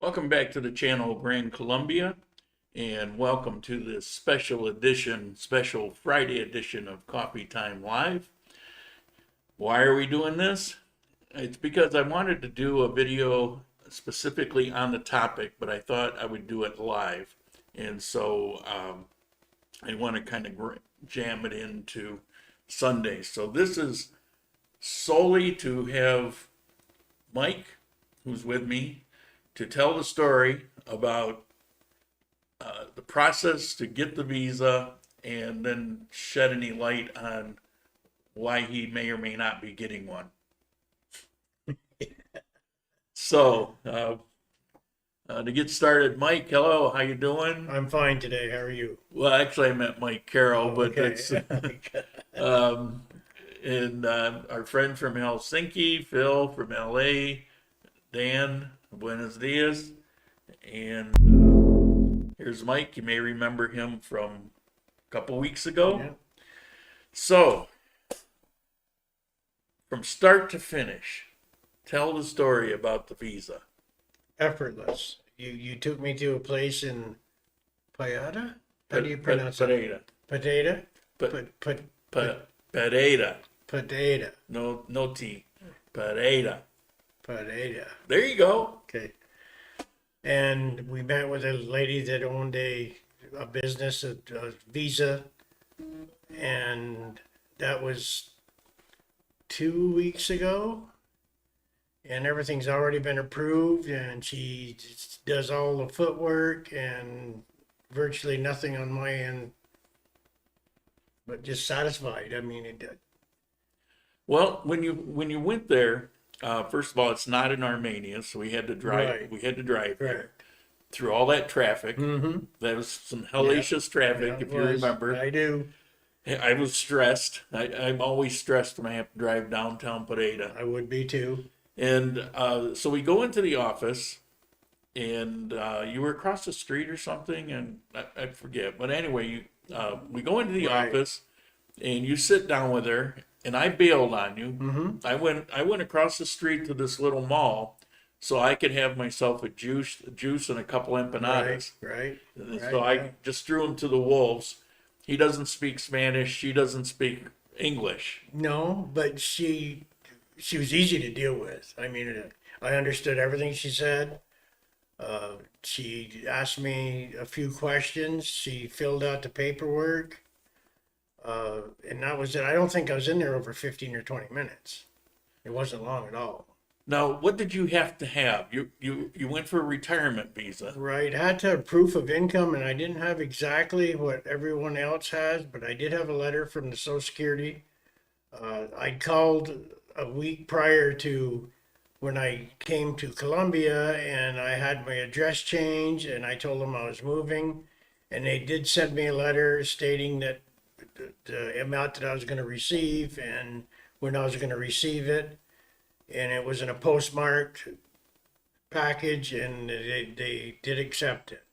Welcome back to the channel Grand Columbia, and welcome to this special Friday edition of Coffee Time Live. Why are we doing this? It's because I wanted to do a video specifically on the topic, but I thought I would do it live. And so I want to kind of jam it into Sunday. So this is solely to have Mike, who's with me, to tell the story about the process to get the visa and then shed any light on why he may or may not be getting one. So, to get started, Mike, hello, how you doing? I'm fine today. How are you? Well, actually, I meant Mike Carroll, but okay. it's and our friend from Helsinki, Phil from LA, Dan, buenos dias, and here's Mike. You may remember him from a couple weeks ago. Yeah. So, from start to finish, tell the story about the visa. Effortless. You took me to a place in Payada? How do you pronounce it? Padeda. Padeda. Padeda. Padeda. No T. Padeda. Padeda. There you go. Okay. And we met with a lady that owned a business, a visa, and that was 2 weeks ago. And everything's already been approved, and she does all the footwork and virtually nothing on my end, but just satisfied. I mean, it did. Well, when you went there, first of all, it's not in Armenia, so we had to drive. Right. We had to drive there Right. through all that traffic. Mm-hmm. That was some hellacious traffic, Yeah, if you remember. I do. I was stressed. I'm always stressed when I have to drive downtown Pareda. I would be too. And so we go into the office, and you were across the street or something, and I forget. But anyway, we go into the Right. office, and you sit down with her, and I bailed on you. Mm-hmm. I went across the street to this little mall, so I could have myself a juice and a couple empanadas. Right. And Right, so I yeah. just threw him to the wolves. He doesn't speak Spanish. She doesn't speak English. No, but she was easy to deal with. I mean, I understood everything she said. She asked me a few questions. She filled out the paperwork. And that was it. I don't think I was in there over 15 or 20 minutes. It wasn't long at all. Now, what did you have to have? You went for a retirement visa. Right. I had to have proof of income, and I didn't have exactly what everyone else has, but I did have a letter from the Social Security. I'd called a week prior to when I came to Colombia, and I had my address changed, and I told them I was moving, and they did send me a letter stating that the amount that I was going to receive and when I was going to receive it, and it was in a postmarked package, and they did accept it.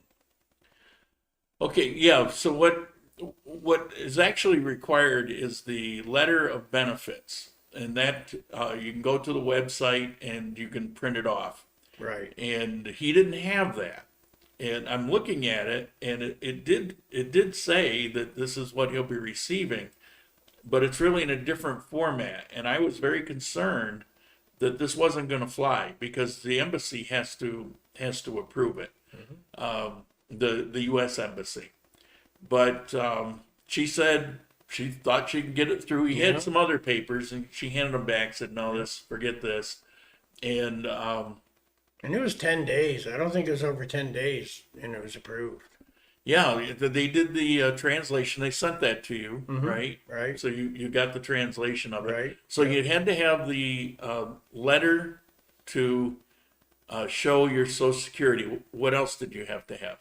Okay, yeah. So what is actually required is the letter of benefits, and that you can go to the website and you can print it off. Right. And he didn't have that. And I'm looking at it, and it did say that this is what he'll be receiving, but it's really in a different format. And I was very concerned that this wasn't going to fly because the embassy has to approve it, the U.S. embassy. But she said she thought she could get it through. He had some other papers, and she handed them back. Said, "No, forget this." And it was 10 days. I don't think it was over 10 days, and it was approved. yeah, they did the translation. They sent that to you, right? Right. So you got the translation of it. Right. So you had to have the letter to show your Social Security. What else did you have to have?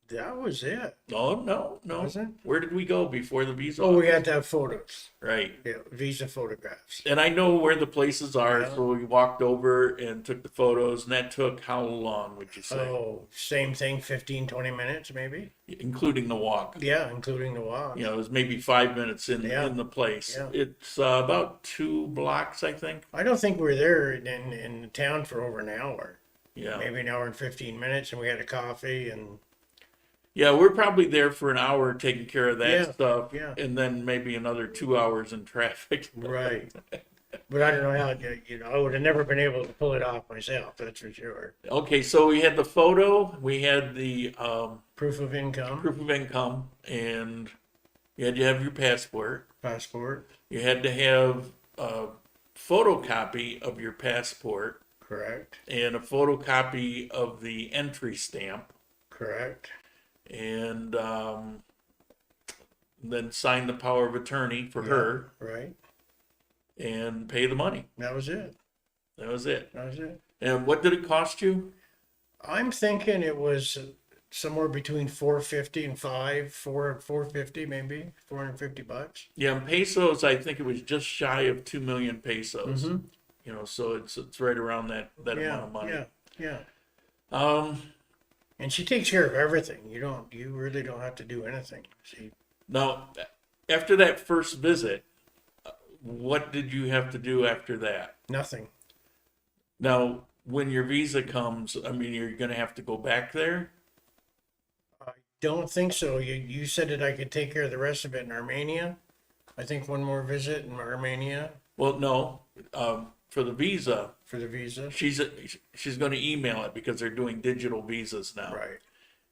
That was it. No. Wasn't? Where did we go before the visa? Oh, we had to have photos. Right. Yeah, visa photographs. And I know where the places are, Yeah. so we walked over and took the photos, and that took how long, would you say? Oh, same thing, 15, 20 minutes maybe? Including the walk. Yeah, including the walk. You know, it was maybe 5 minutes in the place. Yeah. It's about 2 blocks, I think. I don't think we were there in the town for over an hour. Yeah. maybe an hour and 15 minutes, and we had a coffee, and Yeah, we're probably there for an hour taking care of that Yeah, stuff, yeah. and then maybe another 2 hours in traffic. right. But I don't know how, I would have never been able to pull it off myself, that's for sure. Okay, so we had the photo, we had the Proof of income, proof of income, and you had to have your passport. passport, You had to have a photocopy of your passport correct, and a photocopy of the entry stamp, correct. and then sign the power of attorney for Yeah, her right. and pay the money. That was it. That was it. That was it. And what did it cost you? I'm thinking it was somewhere between 450 and 450 maybe, $450. Yeah, in pesos, I think it was just shy of 2 million pesos. Mhm. You know, so it's right around that amount of money. Yeah, yeah. Um, And she takes care of everything. You really don't have to do anything. now, after that first visit, what did you have to do after that? Nothing. Now, when your visa comes, I mean, you're going to have to go back there? I don't think so. You said that I could take care of the rest of it in Armenia. I think one more visit in Armenia Well, no. For the visa, for the visa. she's going to email it because they're doing digital visas now. Right.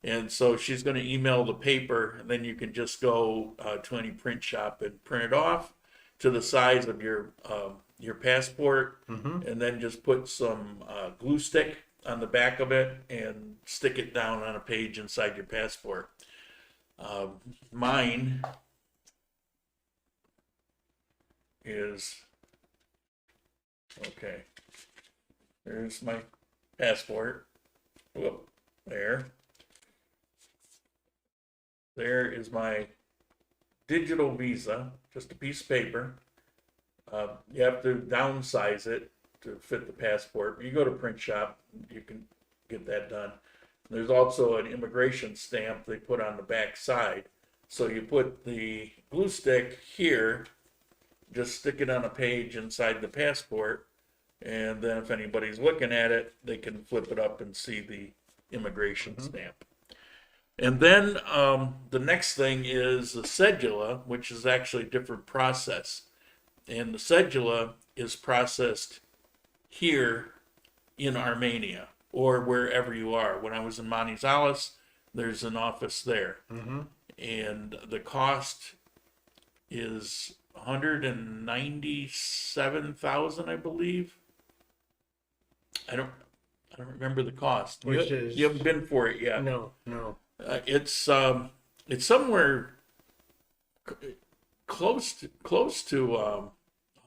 And so she's going to email the paper, and then you can just go to any print shop and print it off to the size of your passport, and then just put some glue stick on the back of it and stick it down on a page inside your passport. Mine is okay. There's my passport. Whoop, there. There is my digital visa, just a piece of paper. You have to downsize it to fit the passport. You go to print shop, you can get that done. There's also an immigration stamp they put on the back side. So you put the glue stick here, just stick it on a page inside the passport, and then if anybody's looking at it, they can flip it up and see the immigration stamp. And then the next thing is the cedula, which is actually a different process. And the cedula is processed here in Armenia or wherever you are. When I was in Manizales, there's an office there. And the cost is 197,000, I believe. I don't remember the cost. Which you, is- you haven't been for it yet. No. It's somewhere close to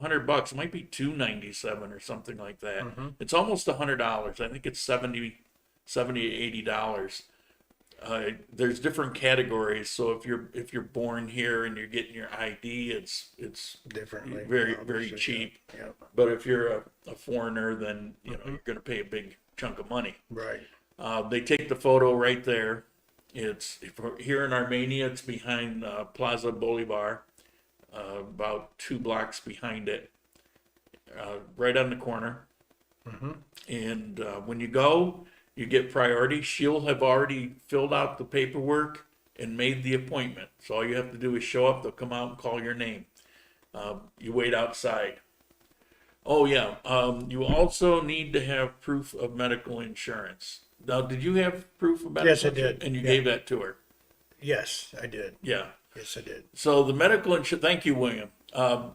$100. It might be $297 or something like that. It's almost $100. I think it's $70 $80. There's different categories. So if you're born here and you're getting your ID, it's Differently. very obviously, cheap. Yeah. But if you're a foreigner, then you're going to pay a big chunk of money. Right. They take the photo right there. It's here in Armenia. It's behind Plaza Bolivar, about 2 blocks behind it, right on the corner. And when you go, you get priority. She'll have already filled out the paperwork and made the appointment. So all you have to do is show up. They'll come out and call your name. You wait outside. Oh yeah. You also need to have proof of medical insurance. Now, did you have proof of medical Yes, I insurance? did. And you Yeah. gave that to her? Yes, I did. Yeah. Yes, I did. So the medical insurance, thank you, William. The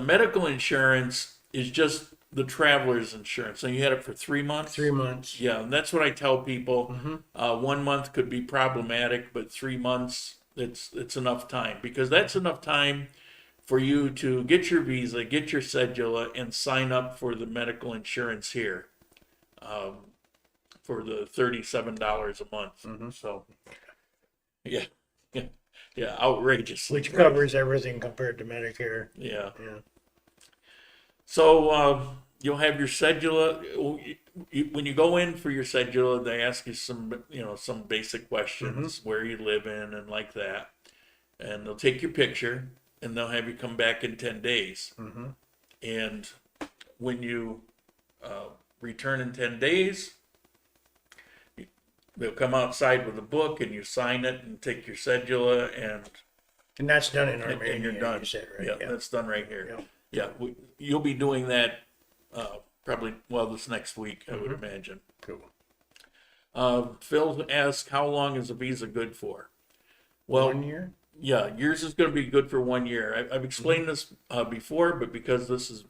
medical insurance is just the traveler's insurance. And you had it for 3 months? 3 months. Yeah, and that's what I tell people. 1 month could be problematic, but 3 months, it's enough time, because that's enough time for you to get your visa, get your cedula, and sign up for the medical insurance here. For the $37 a month. So, yeah, outrageous. Which covers everything compared to Medicare. Yeah. Yeah. So you'll have your cedula. When you go in for your cedula, they ask you some basic questions, where you live in and like that, and they'll take your picture and they'll have you come back in 10 days. And when you return in 10 days. They'll come outside with a book and you sign it and take your cedula And that's done in and Armenia, you're done. you said, right? Yeah, that's done right here. Yeah. Yeah, you'll be doing that probably, well, this next week, I would imagine. Cool. Phil asked, how long is a visa good for? Well, 1 year? yeah, yours is going to be good for 1 year. I've explained this before, but because this is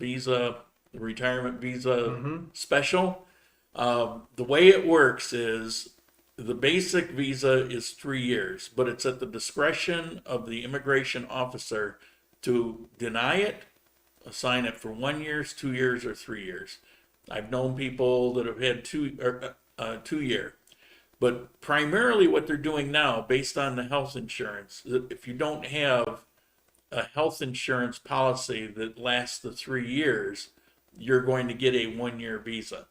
retirement visa special, the way it works is the basic visa is 3 years, but it's at the discretion of the immigration officer to deny it, assign it for 1 year, 2 years, or 3 years. I've known people that have had 2 year. But primarily what they're doing now, based on the health insurance, if you don't have a health insurance policy that lasts the 3 years, you're going to get a 1 year visa.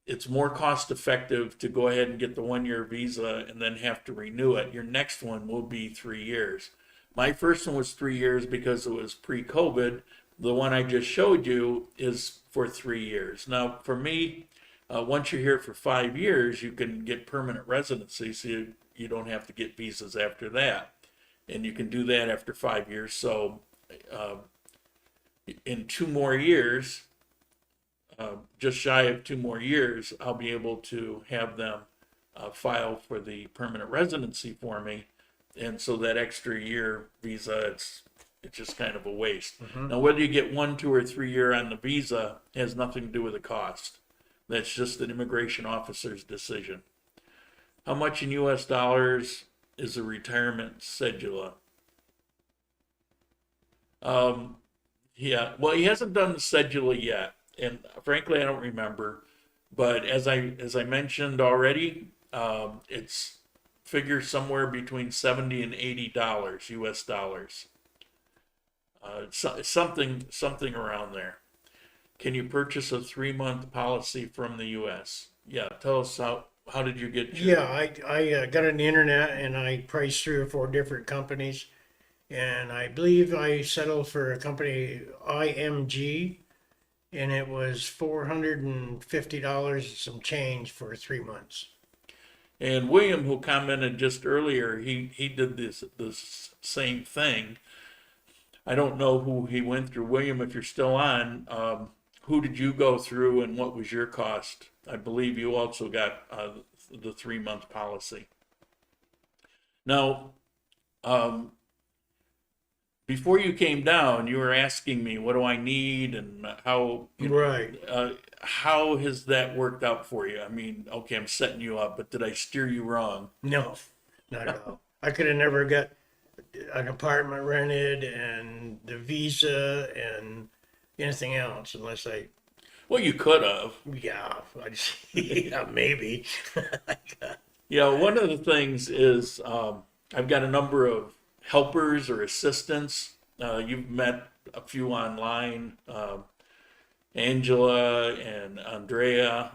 It's more cost effective to go ahead and get the 1 year visa and then have to renew it. Your next one will be 3 years. My first one was 3 years because it was pre-COVID. The one I just showed you is for 3 years. Now, for me, once you're here for 5 years, you can get permanent residency, so you don't have to get visas after that. And you can do that after 5 years. So in 2 more years, just shy of 2 more years, I'll be able to have them file for the permanent residency for me. And so that extra year visa, it's just kind of a waste. Now, whether you get 1, 2, or 3 year on the visa has nothing to do with the cost. That's just an immigration officer's decision. How much in US dollars is a retirement cedula? Yeah, well, he hasn't done the cedula yet, and frankly, I don't remember. But as I mentioned already, it's figures somewhere between $70 and $80 US dollars. Something around there. Can you purchase a 3-month policy from the U.S.? Yeah, tell us how did you get your... Yeah, I got on the internet and I priced 3 or 4 different companies, and I believe I settled for a company IMG, and it was $450 and some change for 3 months. And William, who commented just earlier, he did this same thing. I don't know who he went through. William, if you're still on, who did you go through and what was your cost? I believe you also got the 3-month policy. Now, before you came down, you were asking me, what do I need and how, Right. How has that worked out for you? I mean, okay, I'm setting you up, but did I steer you wrong? No, not at all. I could have never got an apartment rented and the visa and anything else unless Well, you could have. yeah, maybe. Yeah, one of the things is I've got a number of helpers or assistants. You've met a few online, Angela and Andrea.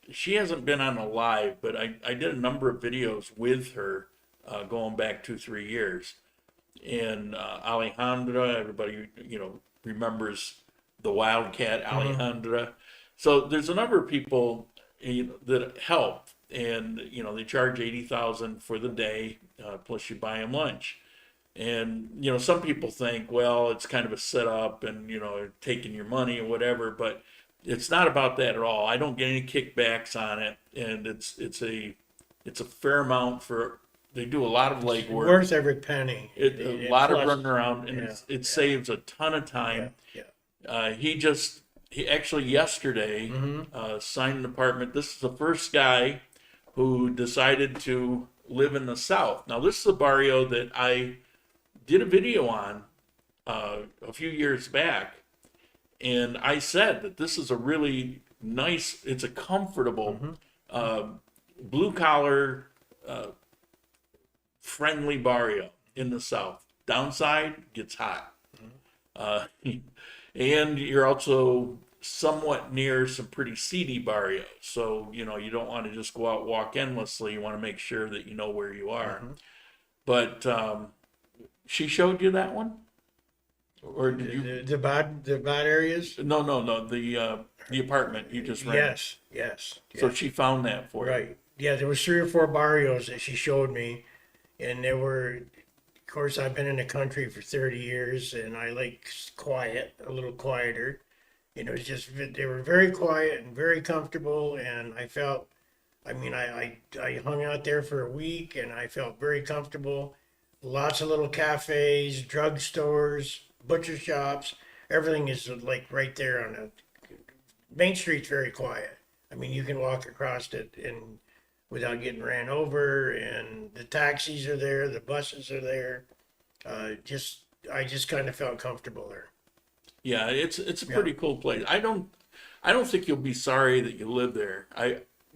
She hasn't been on a live, but I did a number of videos with her going back 2-3 years. And Alejandra, everybody remembers the Wildcat Alejandra. So there's a number of people that help, and they charge $80,000 for the day, plus you buy them lunch. And some people think, well, it's kind of a setup and taking your money or whatever, but it's not about that at all. I don't get any kickbacks on it, and it's a fair amount for. They do a lot of legwork. Worth every penny. A lot of running around, and yeah, it saves a ton of time. Yeah. He actually yesterday signed an apartment. This is the first guy who decided to live in the South. Now, this is a barrio that I did a video on a few years back, and I said that this is a really nice, it's a comfortable, blue collar, friendly barrio in the South. Downside, gets hot. And you're also somewhat near some pretty seedy barrios. So, you don't want to just go out, walk endlessly. You want to make sure that you know where you are. But she showed you that one? Or did you? The bad areas? No, no, no. The apartment you just rented. Yes. So Yeah. she found that for you. Right. Yeah, there was 3 or 4 barrios that she showed me, and there were. Of course, I've been in the country for 30 years, and I like quiet, a little quieter. And it was just they were very quiet and very comfortable, and I felt. I mean, I hung out there for a week, and I felt very comfortable. Lots of little cafes, drugstores, butcher shops. Everything is like right there on the Main Street's very quiet. I mean, you can walk across it and without getting ran over, and the taxis are there, the buses are there. Just I just kind of felt comfortable there. Yeah, it's a Yeah. pretty cool place. I don't think you'll be sorry that you live there.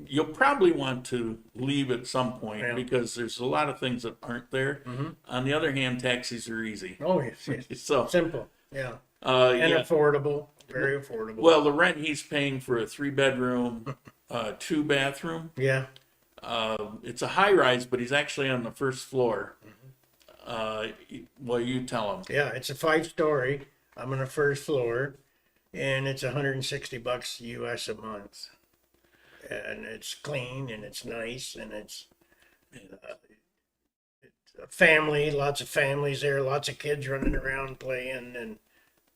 You'll probably want to leave at some point Yeah. because there's a lot of things that aren't there. Mm-hmm. On the other hand, taxis are easy. Oh, yes. So, Simple. Yeah. And yeah. affordable. Very affordable. Well, the rent he's paying for a 3 bedroom, 2 bathroom. Yeah. It's a high rise, but he's actually on the first floor. Well, you tell him. Yeah. It's a 5-story. I'm on the first floor, and it's $160 US a month. And it's clean and it's nice and it's a family, lots of families there, lots of kids running around playing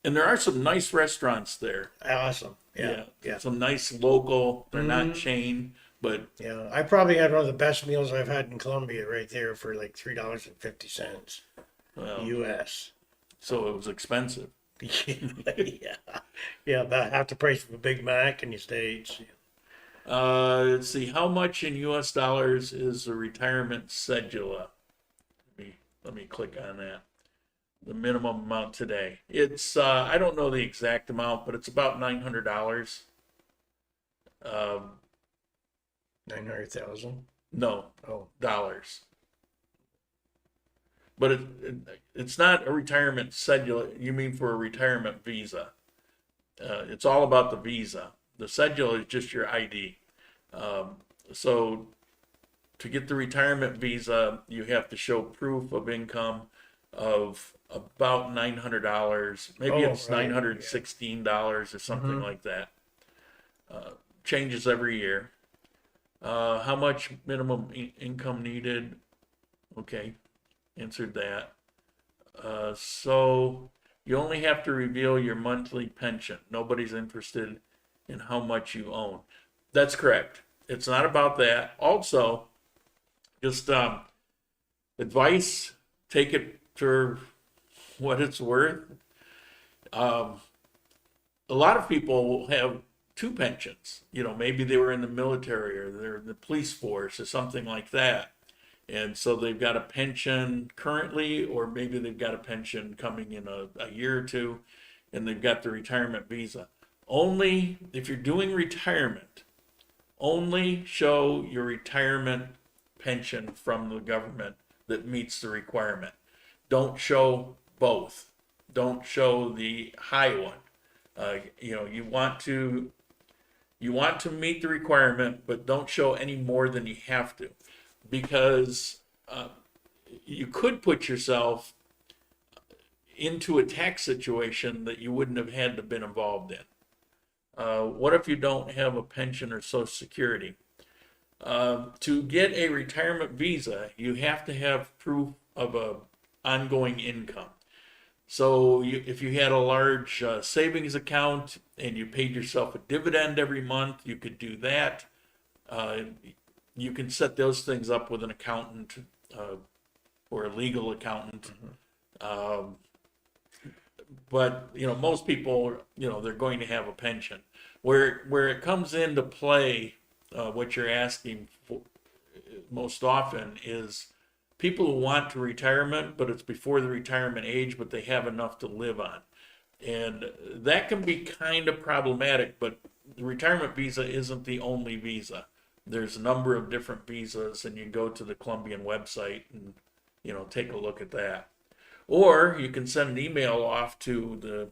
And there are some nice restaurants there. awesome. Yeah. Some nice local. They're not Mhm. chain, but Yeah. I probably had one of the best meals I've had in Colombia right there for like $3.50 well, US. so it was expensive. Yeah. Yeah, about half the price of a Big Mac in the States. Let's see, how much in US dollars is a retirement cedula? Let me click on that. The minimum amount today. It's I don't know the exact amount, but it's about $900. 900,000. No, Oh. dollars. But it's not a retirement cedula. You mean for a retirement visa? It's all about the visa. The cedula is just your ID. So to get the retirement visa, you have to show proof of income of about $900. Maybe Oh, it's right. $916 or something like that. Changes every year. How much minimum income needed? Okay, answered that. So you only have to reveal your monthly pension. Nobody's interested in how much you own. That's correct. It's not about that. Also, just advice, take it for what it's worth. A lot of people have 2 pensions. Maybe they were in the military or they're in the police force or something like that. And so they've got a pension currently, or maybe they've got a pension coming in a year or two, and they've got the retirement visa. Only if you're doing retirement, only show your retirement pension from the government that meets the requirement. Don't show both. Don't show the high one. You want to meet the requirement, but don't show any more than you have to, because you could put yourself into a tax situation that you wouldn't have had to been involved in. What if you don't have a pension or Social Security? To get a retirement visa, you have to have proof of a ongoing income. So if you had a large savings account and you paid yourself a dividend every month, you could do that. You can set those things up with an accountant or a legal accountant. But most people, they're going to have a pension. Where it comes into play, what you're asking for most often is people who want to retirement, but it's before the retirement age, but they have enough to live on. And that can be kind of problematic, but the retirement visa isn't the only visa. There's a number of different visas, and you go to the Colombian website and take a look at that. Or you can send an email off to the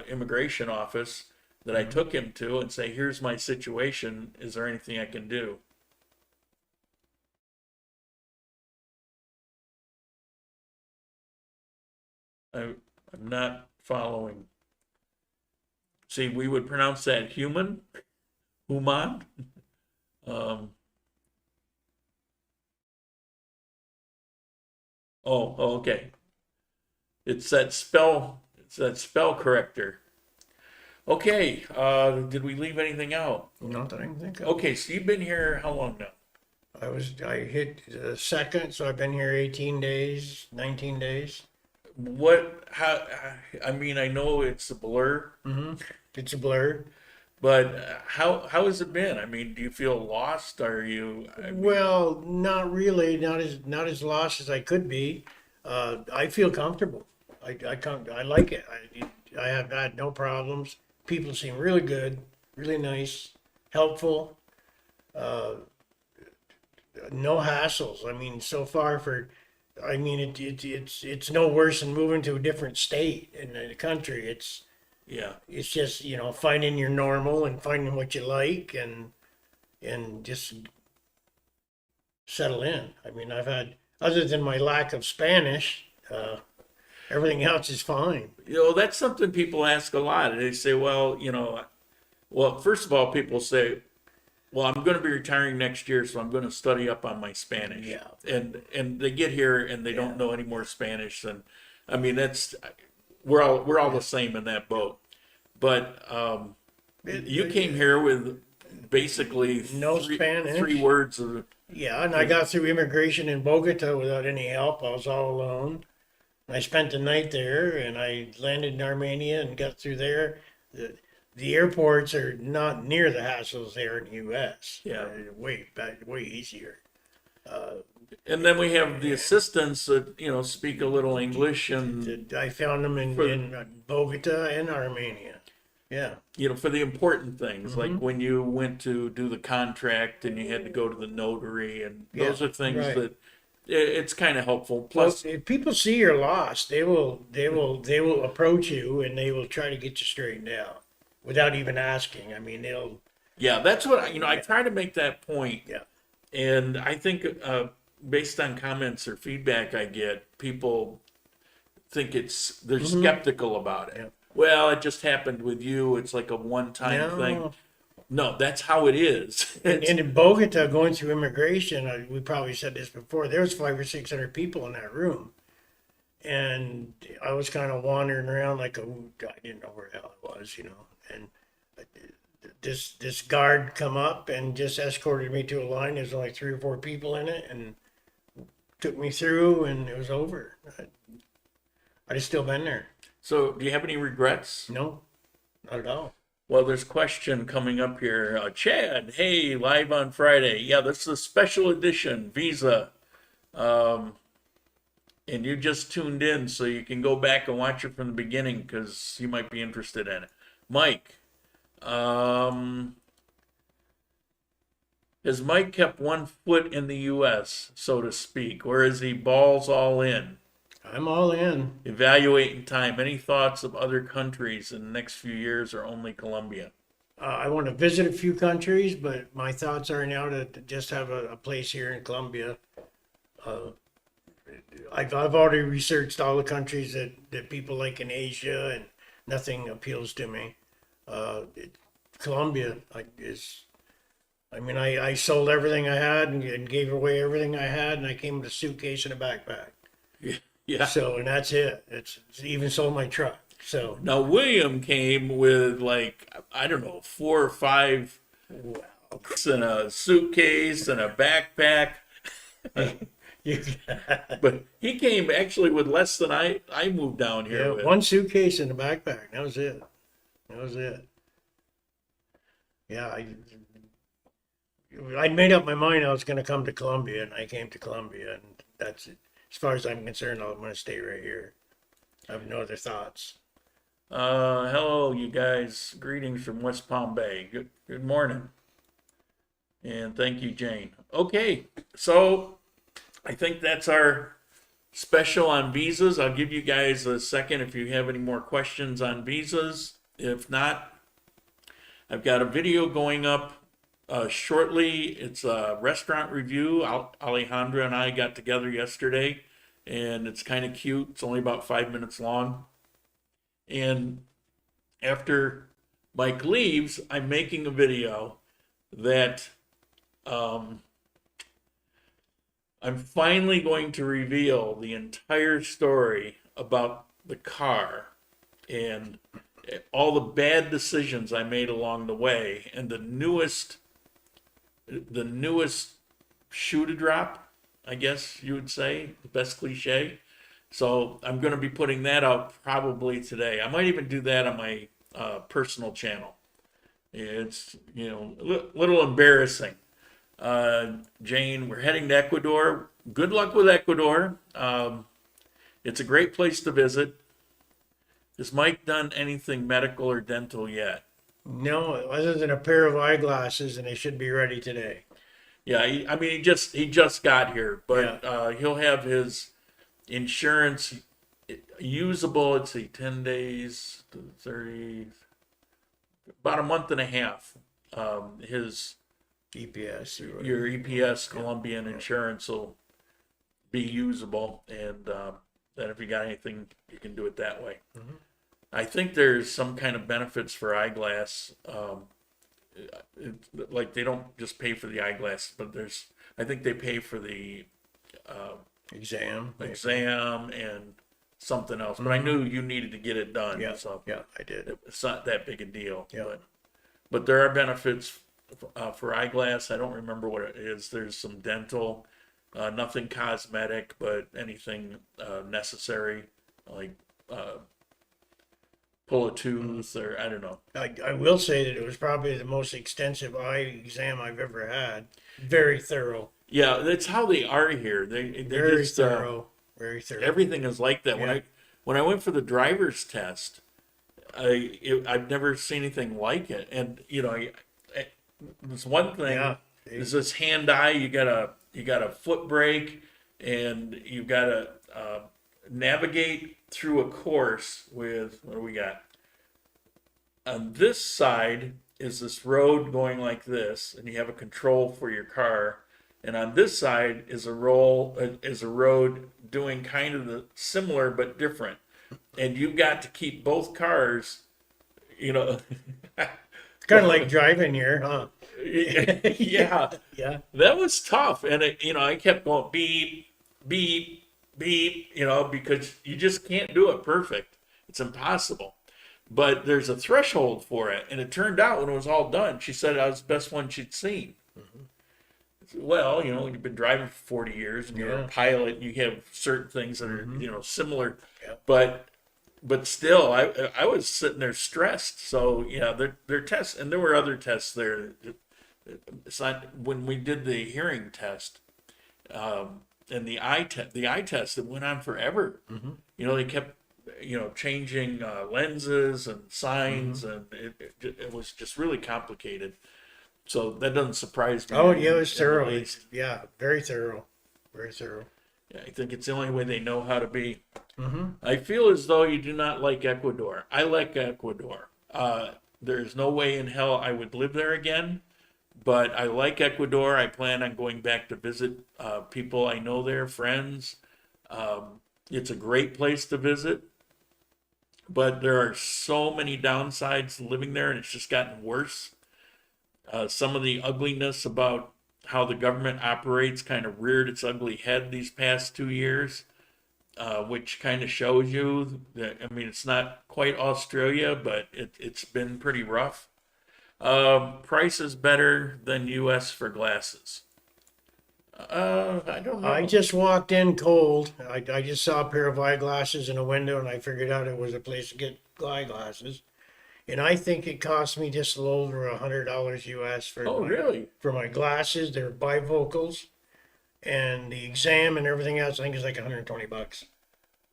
immigration office that I took him to and say, here's my situation. Is there anything I can do? I'm not following. See, we would pronounce that human, human. Um, okay. It's that spell corrector. Okay, did we leave anything out? Not that I can think of. Okay, so you've been here how long now? I hit the second, so I've been here 18 days, 19 days. I mean, I know it's a blur, It's a blur. but how has it been? I mean, do you feel lost? Well, not really, not as lost as I could be. I feel comfortable. I like it. I have had no problems. People seem really good, really nice, helpful. Uh, no hassles. I mean, so far it's no worse than moving to a different state in the country. Yeah, It's just, finding your normal and finding what you like and just settle in. I mean, other than my lack of Spanish, everything else is fine. that's something people ask a lot. They say, well, first of all, people say, well, I'm going to be retiring next year, so I'm going to study up on my Spanish. Yeah. And they get here and they don't know any more Spanish than, I mean, we're all the same in that boat. But you came here with basically No Spanish. 3 words of. Yeah, and I got through immigration in Bogota without any help. I was all alone. I spent the night there, and I landed in Armenia and got through there. The airports are not near the hassles there in the U.S. Yeah. Way easier. And then we have the assistants that speak a little English, and I found them in Bogota and Armenia. Yeah. for the important things, like when you went to do the contract and you had to go to the notary, and those are things right. that it's kind of helpful. Plus, Plus, if people see you're lost, they will approach you and they will try to get you straightened out without even asking. I mean, yeah, that's what I try to make that point. Yeah. And I think based on comments or feedback I get, people think they're skeptical about it. Yeah. Well, it just happened with you. It's like a one-time thing. No. No, that's how it is. And in Bogota, going through immigration, we probably said this before. There was 500 or 600 people in that room, and I was kind of wandering around like I didn't know where the hell I was, And this guard come up and just escorted me to a line. There's only 3 or 4 people in it, and took me through, and it was over. I'd have still been there. So, do you have any regrets? No, not at all. Well, there's a question coming up here. Chad, hey, live on Friday. Yeah, this is a special edition Visa. And you just tuned in, so you can go back and watch it from the beginning because you might be interested in it. Mike, has Mike kept one foot in the U.S., so to speak, or is he balls all in? I'm all in. Evaluating time. Any thoughts of other countries in the next few years or only Colombia? I want to visit a few countries, but my thoughts are now to just have a place here in Colombia. I've already researched all the countries that people like in Asia, and nothing appeals to me. Colombia I sold everything I had and gave away everything I had, and I came with a suitcase and a backpack. Yeah. So, and that's it. It's even sold my truck. So now William came with I don't know, 4 or 5 and a suitcase and a backpack. But he came actually with less than I moved down here with. 1 suitcase and a backpack. That was it. Yeah, I made up my mind I was going to come to Colombia, and I came to Colombia, and that's it. As far as I'm concerned, I'm going to stay right here. I have no other thoughts. Hello, you guys. Greetings from West Palm Bay. Good morning. And thank you, Jane. Okay, so I think that's our special on visas. I'll give you guys a second if you have any more questions on visas. If not, I've got a video going up shortly. It's a restaurant review. Alejandra and I got together yesterday, and it's kind of cute. It's only about 5 minutes long. And after Mike leaves, I'm making a video that I'm finally going to reveal the entire story about the car and all the bad decisions I made along the way, and the newest shoe to drop, I guess you would say, the best cliche. So I'm going to be putting that out probably today. I might even do that on my personal channel. It's, you know, a little embarrassing. Jane, we're heading to Ecuador. Good luck with Ecuador. It's a great place to visit. Has Mike done anything medical or dental yet? No, other than a pair of eyeglasses, and they should be ready today. Yeah, I mean, he just got here, but he'll have his insurance usable. Let's see, 10 days, 30, about a month and a half. His EPS. your EPS Colombian insurance will be usable, and then if you got anything, you can do it that way. Mhm. I think there's some kind of benefits for eyeglass. Like they don't just pay for the eyeglass, but I think they pay for the Exam. and something else. But I knew you needed to get it done. Yeah, So yeah, I did. it's not that big a deal. Yeah. But there are benefits for eyeglass. I don't remember what it is. There's some dental, nothing cosmetic, but anything necessary, like pull a tooth or I don't know. I will say that it was probably the most extensive eye exam I've ever had. Very thorough. Yeah, that's how they are here. They Very just thorough. Very thorough. everything is like that. Yeah. When I went for the driver's test, I've never seen anything like it. And you know, there's one thing. Yeah. Is this hand-eye? You got a foot brake, and you got to navigate through a course with what do we got? On this side is this road going like this, and you have a control for your car. And on this side is a road doing kind of the similar but different. And you've got to keep both cars, you know. It's kind of like driving here, huh? Yeah. Yeah. That was tough. And I kept going beep, beep, beep, because you just can't do it perfect. It's impossible. But there's a threshold for it. And it turned out when it was all done, she said I was the best one she'd seen. Mhm. Well, you've been driving for 40 years and you're a Yeah. pilot and you have certain things that are, similar. Yeah. But still, I was sitting there stressed. So, yeah, their tests, and there were other tests there. It's not, when we did the hearing test, and the eye test, it went on forever. Mhm. They kept, changing lenses and signs, and it was just really complicated. So that doesn't surprise me. Oh, yeah, it was in the thorough. least. Yeah, very thorough. Very thorough. Yeah, I think it's the only way they know how to be. Mm-hmm. I feel as though you do not like Ecuador. I like Ecuador. There's no way in hell I would live there again, but I like Ecuador. I plan on going back to visit people I know there, friends. It's a great place to visit, but there are so many downsides to living there, and it's just gotten worse. Some of the ugliness about how the government operates kind of reared its ugly head these past 2 years, which kind of shows you that, it's not quite Australia, but it's been pretty rough. Price is better than US for glasses. I don't know. I just walked in cold. I just saw a pair of eyeglasses in a window, and I figured out it was a place to get eyeglasses. And I think it cost me just a little over $100 US for Really? for my glasses. They're bifocals, and the exam and everything else. I think it's like $120.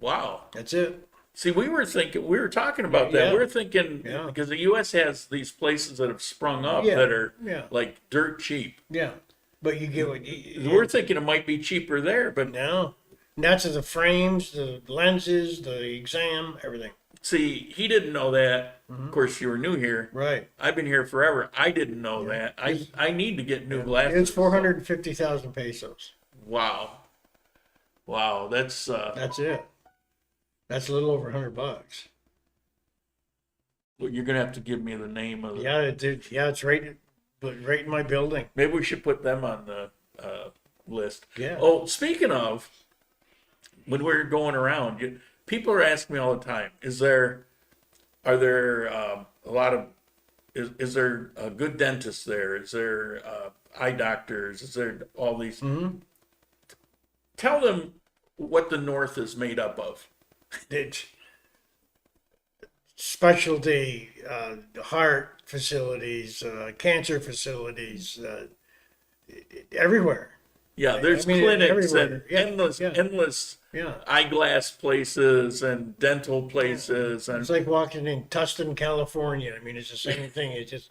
Wow. That's it. See, we were talking about that. Yeah. We were thinking, Yeah. because the US has these places that have sprung up Yeah. that are Yeah. like dirt cheap. Yeah, but you get what We're thinking it might be cheaper there, but no. And that's the frames, the lenses, the exam, everything. see, he didn't know that. Of course, you were new here. Right. I've been here forever. I didn't know that. I need to get new glasses. It's 450,000 pesos. Wow. Wow, that's That's it. That's a little over $100. Well, you're gonna have to give me the name of the. Yeah, it's right in my building. Maybe we should put them on the list. Yeah. Oh, speaking of, when we're going around, people are asking me all the time: are there a lot of, is there a good dentist there? Is there eye doctors? Is there all these? Mm-hmm. Tell them what the North is made up of. It's specialty heart facilities, cancer facilities, everywhere. Yeah, there's I mean, clinics and everywhere. Yeah, endless Yeah. eyeglass places and dental places and It's like walking in Tustin, California. I mean, it's the same thing. It's just,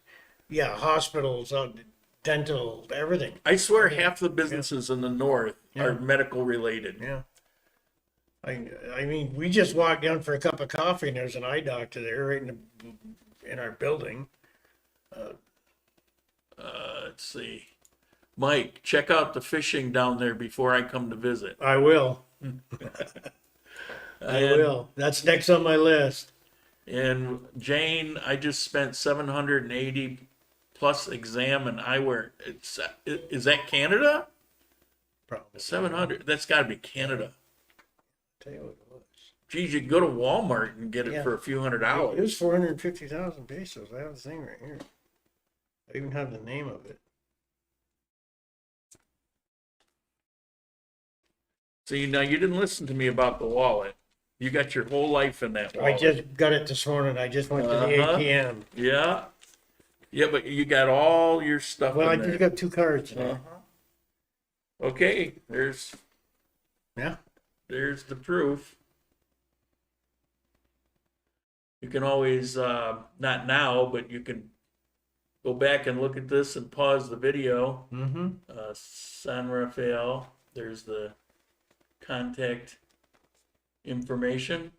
yeah, hospitals, dental, everything. I swear half the businesses in the North are medical related. Yeah. I mean, we just walked down for a cup of coffee and there's an eye doctor there right in our building. Let's see. Mike, check out the fishing down there before I come to visit. I will. I And- will. That's next on my list. And Jane, I just spent 780 plus exam and eyewear. Is that Canada? Probably. 700. That's got to be Canada. Tell you what it was. Geez, you can go to Walmart and get it Yeah. for a few It $100. was 450,000 pesos. I have the thing right here. I even have the name of it. See, now you didn't listen to me about the wallet. You got your whole life in that wallet. I just got it this morning. I just went to the Uh-huh. ATM. Yeah. Yeah, but you got all your stuff Well, I in there. just got 2 cards now. Uh-huh. Okay, Yeah. there's the proof. You can always, not now, but you can go back and look at this and pause the video. Mm-hmm. San Rafael, there's the contact information.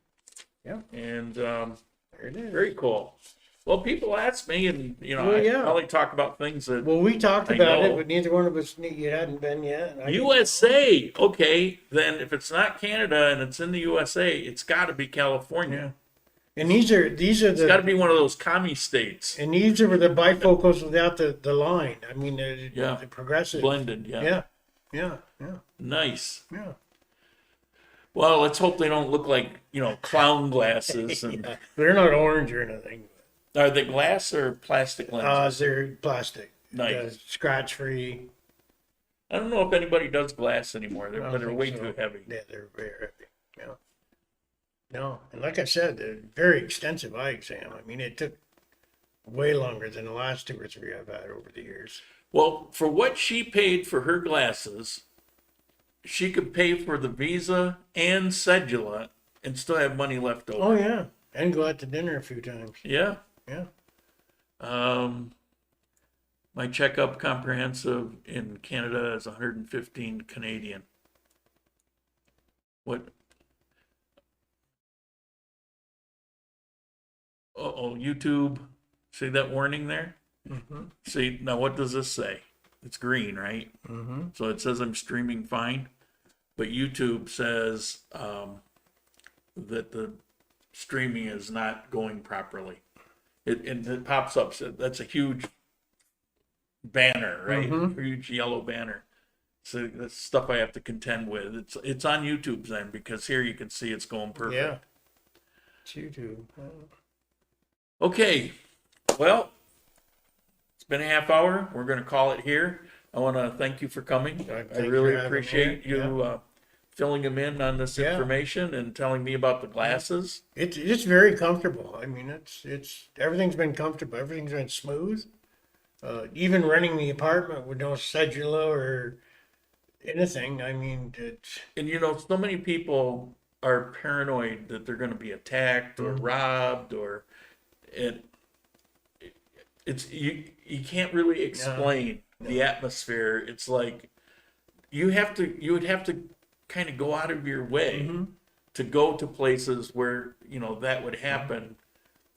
Yeah. And There it is. very cool. Well, people ask me, and Well, I yeah. only talk about things that Well, we talked I about it, know. but neither one of us knew you hadn't been yet. and I didn't USA. Okay, then if it's not Canada and it's in the USA, it's got to be California. know. And these are It's got to be one of those commie states. and these are the bifocals without the line. I mean, the progressive. Blended, yeah. Yeah. Yeah. Yeah. Nice. Yeah. Well, let's hope they don't look like, clown glasses. And Yeah. They're not orange or anything. are they glass or plastic lenses? They're plastic. Nice. Scratch free. I don't know if anybody does glass anymore. I don't They're think way so. too heavy. Yeah, they're very heavy. Yeah. No, and like I said, a very extensive eye exam. I mean, it took way longer than the last 2 or 3 I've had over the years. Well, for what she paid for her glasses, she could pay for the visa and cedula and still have money left over. Oh yeah, and go out to dinner a few times. Yeah. Yeah. My checkup comprehensive in Canada is 115 Canadian. What? Uh-oh, YouTube. See that warning there? Mm-hmm. See, now what does this say? It's green, right? Mm-hmm. So it says I'm streaming fine, but YouTube says that the streaming is not going properly. It pops up. So that's a huge banner, right? Mhm. Huge yellow banner. So that's stuff I have to contend with. It's on YouTube then, because here you can see it's going perfect. Yeah. It's YouTube. Okay, well, it's been a half hour. We're going to call it here. I want to thank you for coming. I Thank you really for having appreciate me. you filling them in on this Yeah. information and telling me about the glasses. It's very comfortable. I mean, it's everything's been comfortable. Everything's been smooth. Even renting the apartment with no cedula or anything. I mean, it's And so many people are paranoid that they're going to be attacked or robbed, or it's you can't really explain the atmosphere. It's like you would have to kind of go out of your way to go to places where that would happen,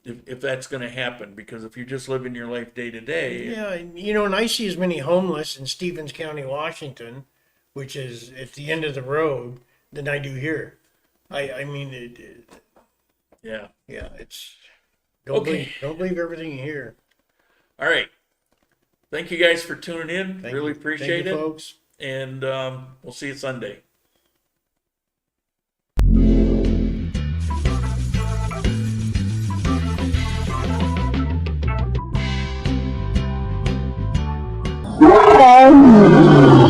if that's going to happen, because if you're just living your life day to day. yeah, and I see as many homeless in Stevens County, Washington, which is at the end of the road, than I do here. I mean, Yeah. yeah, it's Okay. Don't believe everything you hear. All right. Thank you guys for tuning in. Thank Really you. appreciate Thank you, it. folks. And we'll see you Sunday. Bye.